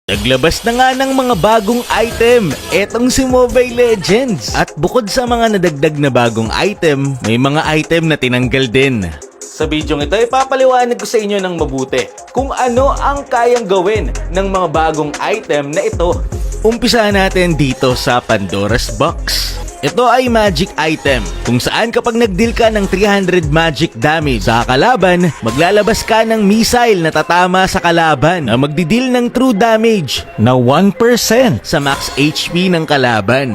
Naglabas na nga ng mga bagong item, etong si Mobile Legends. At bukod sa mga nadagdag na bagong item, may mga item na tinanggal din. Sa video ito, ipapaliwanag ko sa inyo ng mabuti kung ano ang kayang gawin ng mga bagong item na ito. Umpisahan natin dito sa Pandora's Box. Ito ay magic item kung saan kapag nagdeal ka ng 300 magic damage sa kalaban, maglalabas ka ng missile na tatama sa kalaban na magdideal ng true damage na 1% sa max HP ng kalaban.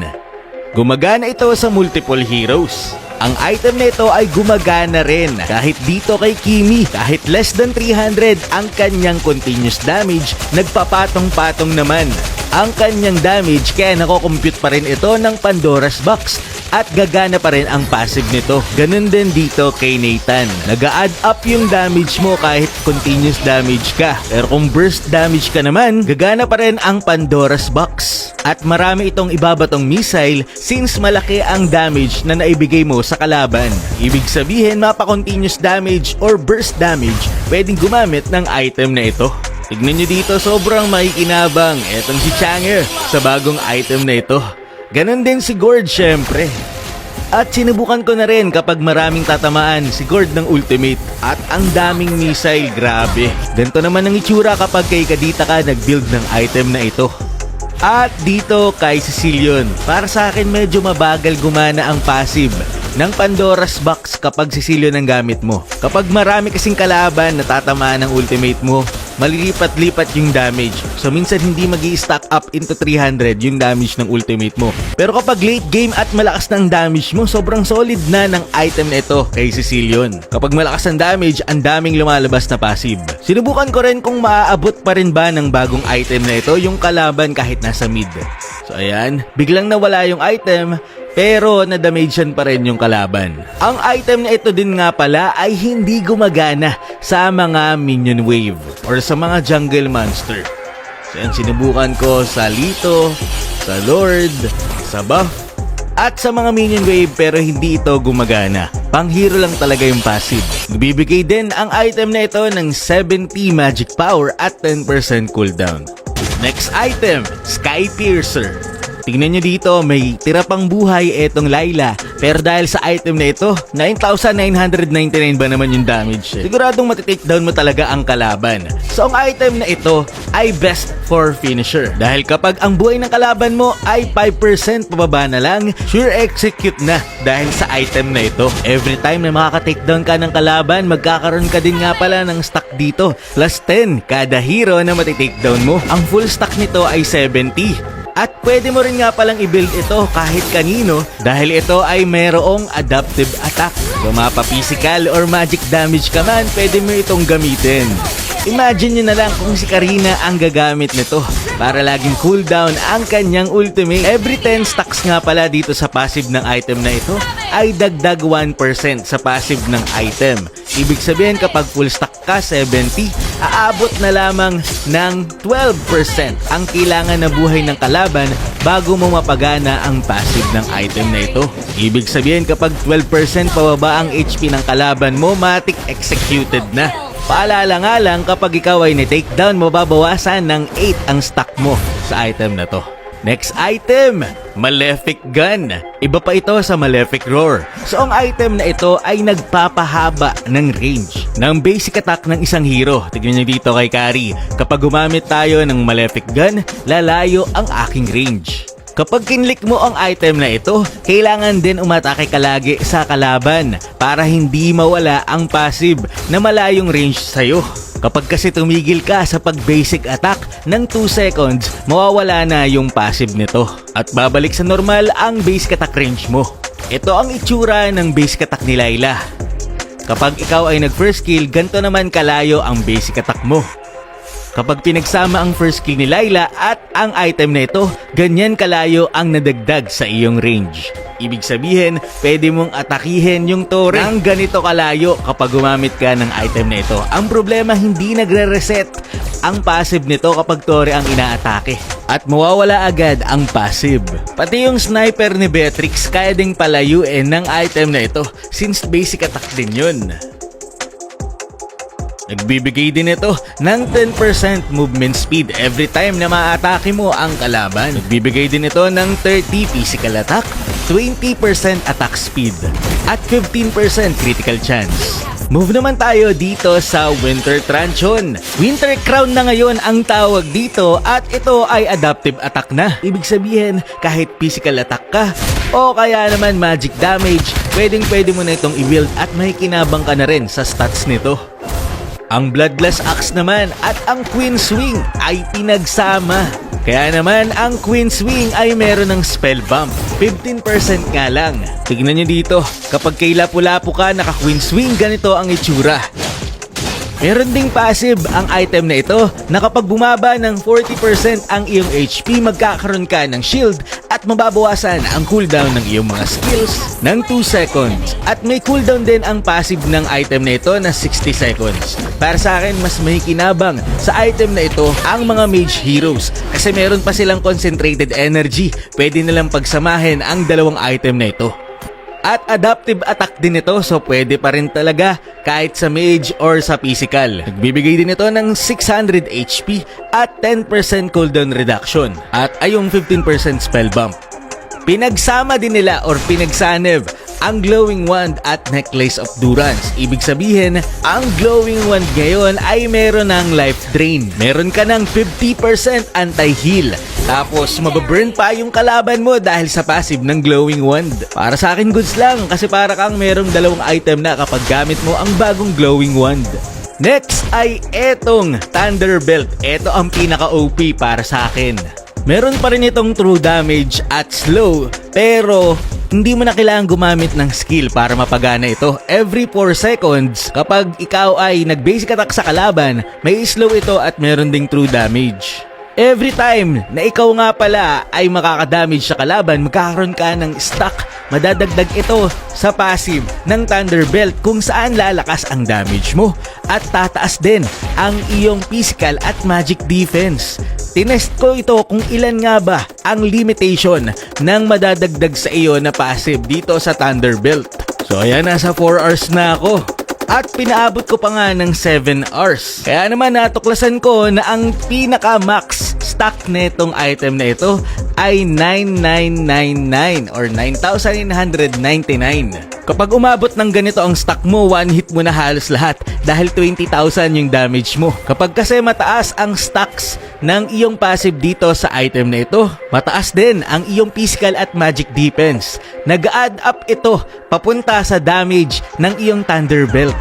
Gumagana ito sa multiple heroes. Ang item na ito ay gumagana rin kahit dito kay Kimi. Kahit less than 300 ang kanyang continuous damage, nagpapatong-patong naman ang kanyang damage kaya nako-compute pa rin ito ng Pandora's Box at gagana pa rin ang passive nito. Ganun din dito kay Nathan. Nag-a-add up yung damage mo kahit continuous damage ka. Pero kung burst damage ka naman, gagana pa rin ang Pandora's Box. At marami itong ibabatong missile since malaki ang damage na naibigay mo sa kalaban. Ibig sabihin, mapa-continuous damage or burst damage, pwedeng gumamit ng item na ito. Tignan nyo dito, sobrang makikinabang etong si Changer sa bagong item na ito. Ganon din si Gord syempre. At sinubukan ko na rin kapag maraming tatamaan si Gord ng ultimate. At ang daming missile, grabe. Ganito naman ang itsura kapag kay Kadita ka nag-build ng item na ito. At dito kay Cecilion, para sa akin medyo mabagal gumana ang passive ng Pandora's Box kapag Cecilion ang gamit mo. Kapag marami kasing kalaban na tatamaan ng ultimate mo, malilipat-lipat yung damage. So minsan hindi magi-stack up into 300 yung damage ng ultimate mo. Pero kapag late game at malakas ng damage mo, sobrang solid na ng item na ito kay Cecilion. Kapag malakas ang damage, ang daming lumalabas na passive. Sinubukan ko rin kung maaabot pa rin ba ng bagong item na ito yung kalaban kahit nasa mid. So ayan, biglang nawala yung item, pero na-damagean pa rin yung kalaban. Ang item na ito din nga pala ay hindi gumagana sa mga minion wave or sa mga jungle monster. So yan, sinubukan ko sa Lito, sa Lord, sa buff, at sa mga minion wave pero hindi ito gumagana. Pang hero lang talaga yung passive. Nagbibigay din ang item na ito ng 70 magic power at 10% cooldown. Next item, Sky Piercer. Tingnan nyo dito, may tira pang buhay etong Layla. Pero dahil sa item na ito, 9,999 ba naman yung damage? Siguradong matitakedown mo talaga ang kalaban. So ang item na ito ay best for finisher. Dahil kapag ang buhay ng kalaban mo ay 5% pababa na lang, sure execute na dahil sa item na ito. Every time na makaka-takedown ka ng kalaban, magkakaroon ka din nga pala ng stack dito. Plus 10 kada hero na matitakedown mo. Ang full stack nito ay 70. At pwede mo rin nga palang i-build ito kahit kanino dahil ito ay mayroong adaptive attack. So mapa-physical or magic damage ka man, pwede mo itong gamitin. Imagine nyo na lang kung si Karina ang gagamit nito para laging cooldown ang kanyang ultimate. Every 10 stacks nga pala dito sa passive ng item na ito ay dagdag 1% sa passive ng item. Ibig sabihin kapag full stack ka 70, aabot na lamang ng 12% ang kailangan na buhay ng kalaban bago mo mapagana ang passive ng item na ito. Ibig sabihin kapag 12% pababa ang HP ng kalaban mo, matik executed na. Paalala nga lang kapag ikaw ay ni-takedown mo, babawasan ng 8 ang stack mo sa item na to. Next item, Malefic Gun. Iba pa ito sa Malefic Roar. So ang item na ito ay nagpapahaba ng range ng basic attack ng isang hero. Tignan nyo dito kay Kari. Kapag gumamit tayo ng Malefic Gun, lalayo ang aking range. Kapag kinlik mo ang item na ito, kailangan din umatake ka lagi sa kalaban para hindi mawala ang passive na malayong range sa'yo. Kapag kasi tumigil ka sa pag-basic attack ng 2 seconds, mawawala na yung passive nito at babalik sa normal ang basic attack range mo. Ito ang itsura ng basic attack ni Layla. Kapag ikaw ay nag-first kill, ganito naman kalayo ang basic attack mo. Kapag pinagsama ang first kill ni Layla at ang item na ito, ganyan kalayo ang nadagdag sa iyong range. Ibig sabihin, pwede mong atakihin yung Tore ng ganito kalayo kapag gumamit ka ng item na ito. Ang problema, hindi nagre-reset ang passive nito kapag Tore ang inaatake. At mawawala agad ang passive. Pati yung sniper ni Beatrix kaya ding palayuin ng item na ito since basic attack din yun. Nagbibigay din ito ng 10% movement speed every time na maatake mo ang kalaban. Nagbibigay din ito ng 30 physical attack, 20% attack speed, at 15% critical chance. Move naman tayo dito sa Winter Truncheon. Winter Crown na ngayon ang tawag dito at ito ay adaptive attack na. Ibig sabihin, kahit physical attack ka o kaya naman magic damage, pwede mo na itong i-build at may kinabang ka na rin sa stats nito. Ang Bloodless Axe naman at ang Queen Swing ay pinagsama. Kaya naman ang Queen Swing ay meron ng spell bump, 15% nga lang. Tignan nyo dito, kapag kay lapu-lapu ka naka Queen Swing, ganito ang itsura. Meron ding passive ang item na ito na kapag bumaba ng 40% ang iyong HP, magkakaroon ka ng shield at mababawasan ang cooldown ng iyong mga skills ng 2 seconds. At may cooldown din ang passive ng item na ito na 60 seconds. Para sa akin, mas may kinabang sa item na ito ang mga mage heroes kasi meron pa silang concentrated energy. Pwede nilang pagsamahin ang dalawang item na ito. At adaptive attack din ito, so pwede pa rin talaga kahit sa mage or sa physical. Nagbibigay din ito ng 600 HP at 10% cooldown reduction at ayong 15% spell bump. Pinagsama din nila or pinagsanib ang Glowing Wand at Necklace of Durance. Ibig sabihin, ang Glowing Wand ngayon ay meron ng life drain. Meron ka ng 50% anti-heal. Tapos mababurn pa yung kalaban mo dahil sa passive ng Glowing Wand. Para sa akin goods lang kasi para kang merong dalawang item na kapag gamit mo ang bagong Glowing Wand. Next ay etong Thunder Belt. Ito ang pinaka-OP para sa akin. Meron pa rin itong true damage at slow, pero hindi mo na kailangan gumamit ng skill para mapagana ito. Every 4 seconds, kapag ikaw ay nag-basic attack sa kalaban, may slow ito at meron ding true damage. Every time na ikaw nga pala ay makakadamage sa kalaban, magkakaroon ka ng stock. Madadagdag ito sa passive ng Thunder Belt kung saan lalakas ang damage mo at tataas din ang iyong physical at magic defense. Tinest ko ito kung ilan nga ba ang limitation ng madadagdag sa iyo na passive dito sa Thunder Belt. So ayan, nasa 4 hours na ako. At pinaabot ko pa nga ng 7 hours. Kaya naman natuklasan ko na ang pinaka-max stock netong item na ito ay 9999 or 9,999. Kapag umabot ng ganito ang stock mo, one hit mo na halos lahat dahil 20,000 yung damage mo. Kapag kasi mataas ang stocks ng iyong passive dito sa item na ito, mataas din ang iyong physical at magic defense. Nag-add up ito papunta sa damage ng iyong Thunder Belt.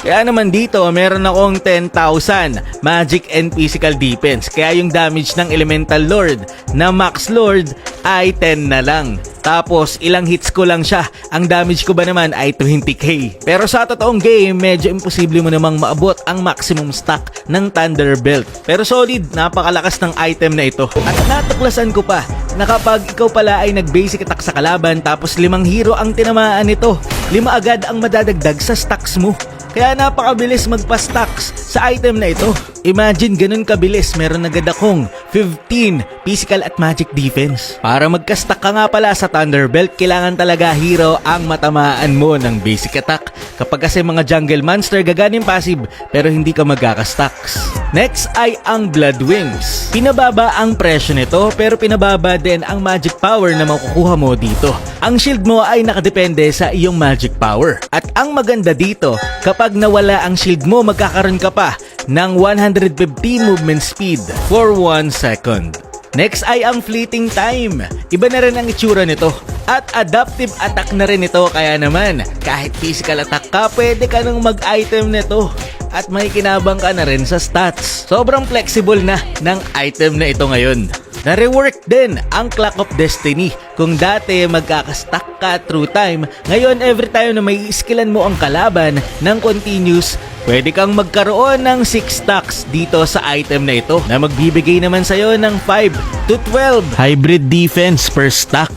Kaya naman dito, meron akong 10,000 magic and physical defense. Kaya yung damage ng Elemental Lord na Max Lord ay 10 na lang. Tapos ilang hits ko lang siya. Ang damage ko ba naman ay 20k. Pero sa totoong game, medyo imposible mo namang maabot ang maximum stock ng Thunder Belt. Pero solid, napakalakas ng item na ito. At natuklasan ko pa na kapag ikaw pala ay nag-basic attack sa kalaban tapos 5 hero ang tinamaan nito, 5 agad ang madadagdag sa stocks mo. Kaya napakabilis magpa-stocks sa item na ito. Imagine ganun kabilis, meron agad akong 15 physical at magic defense. Para magka-stock ka nga pala sa Thunder Belt, kailangan talaga hero ang matamaan mo ng basic attack. Kapag kasi mga jungle monster, gaganin passive pero hindi ka magkaka-stocks. Next ay ang Blood Wings. Pinababa ang presyo nito pero pinababa din ang magic power na makukuha mo dito. Ang shield mo ay nakadepende sa iyong magic power. At ang maganda dito, kapag nawala ang shield mo, magkakaroon ka pa ng 150 movement speed for 1 second. Next ay ang fleeting time. Iba na rin ang itsura nito. At adaptive attack na rin ito, kaya naman kahit physical attack ka, pwede ka nang mag-item nito. At may kinabang ka na rin sa stats. Sobrang flexible na ng item na ito ngayon. Na-rework din ang Clock of Destiny. Kung dati magkakastack ka through time, ngayon every time na may skillan mo ang kalaban ng continuous, pwede kang magkaroon ng 6 stacks dito sa item na ito na magbibigay naman sa'yo ng 5 to 12 hybrid defense per stack.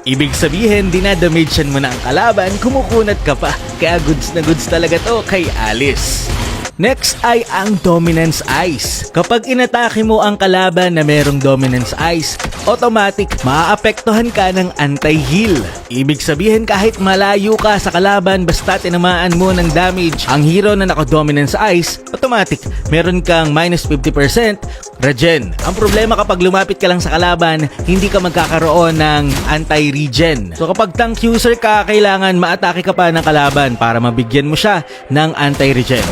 Ibig sabihin, dinadamagean mo na ang kalaban, kumukunat ka pa. Kaya goods na goods talaga to kay Alice. Next ay ang Dominance Ice. Kapag inatake mo ang kalaban na merong Dominance Ice, automatic maaapektuhan ka ng anti-heal. Ibig sabihin kahit malayo ka sa kalaban basta tinamaan mo ng damage ang hero na naka-Dominance Ice, automatic meron kang minus 50% regen. Ang problema kapag lumapit ka lang sa kalaban, hindi ka magkakaroon ng anti-regen. So kapag tank user ka, kailangan maatake ka pa ng kalaban para mabigyan mo siya ng anti-regen.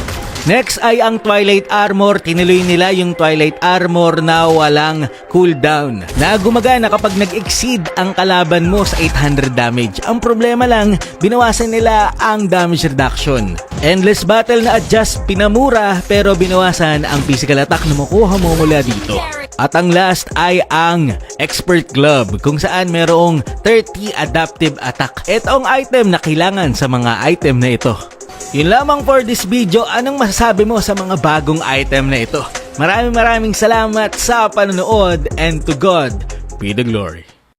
Next ay ang Twilight Armor. Tinuloy nila yung Twilight Armor na walang cooldown, na gumagana kapag nag-exceed ang kalaban mo sa 800 damage. Ang problema lang, binawasan nila ang damage reduction. Endless battle na adjust, pinamura, pero binawasan ang physical attack na makuha mo mula dito. At ang last ay ang Expert Glove, kung saan merong 30 adaptive attack. Ito ang item na kailangan sa mga item na ito. Yun lamang for this video. Anong masasabi mo sa mga bagong item na ito? Maraming salamat sa panonood, and to God be the glory.